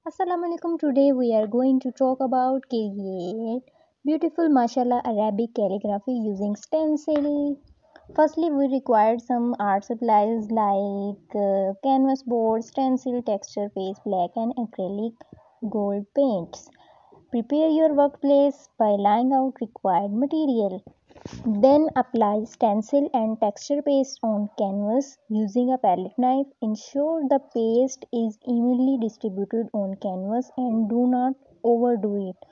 Assalamualaikum. Today we are going to talk about create beautiful Masha'Allah Arabic calligraphy using stencil. Firstly, we required some art supplies like canvas board, stencil, texture paste, black and acrylic gold paints. Prepare your workplace by laying out required material. Then apply stencil and texture paste on canvas using a palette knife. Ensure the paste is evenly distributed on canvas and do not overdo it.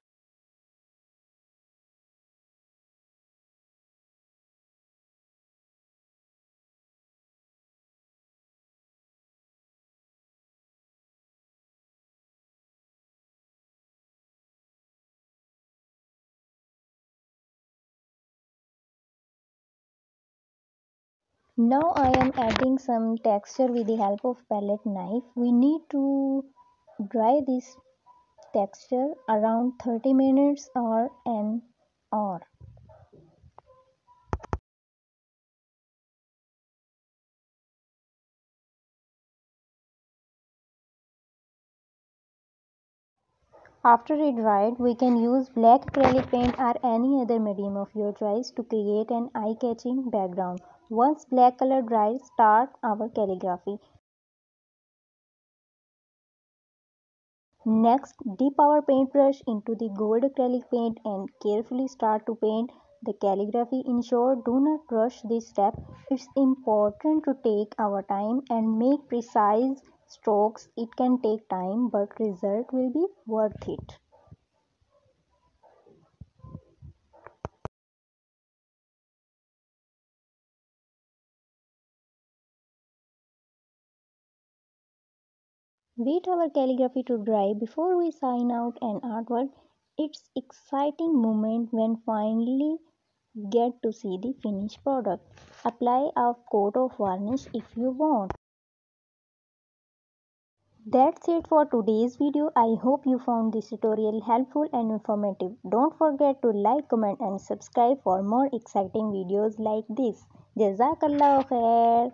Now I am adding some texture with the help of palette knife. We need to dry this texture around 30 minutes or an hour. After it dried, we can use black acrylic paint or any other medium of your choice to create an eye-catching background. Once black color dries, start our calligraphy. Next, dip our paintbrush into the gold acrylic paint and carefully start to paint the calligraphy. Ensure do not rush this step. It's important to take our time and make precise strokes. It can take time, but result will be worth it. Wait our calligraphy to dry before we sign out an artwork. It's exciting moment when finally get to see the finished product. Apply a coat of varnish if you want. That's it for today's video. I hope you found this tutorial helpful and informative. Don't forget to like, comment and subscribe for more exciting videos like this. Jazakallah khair.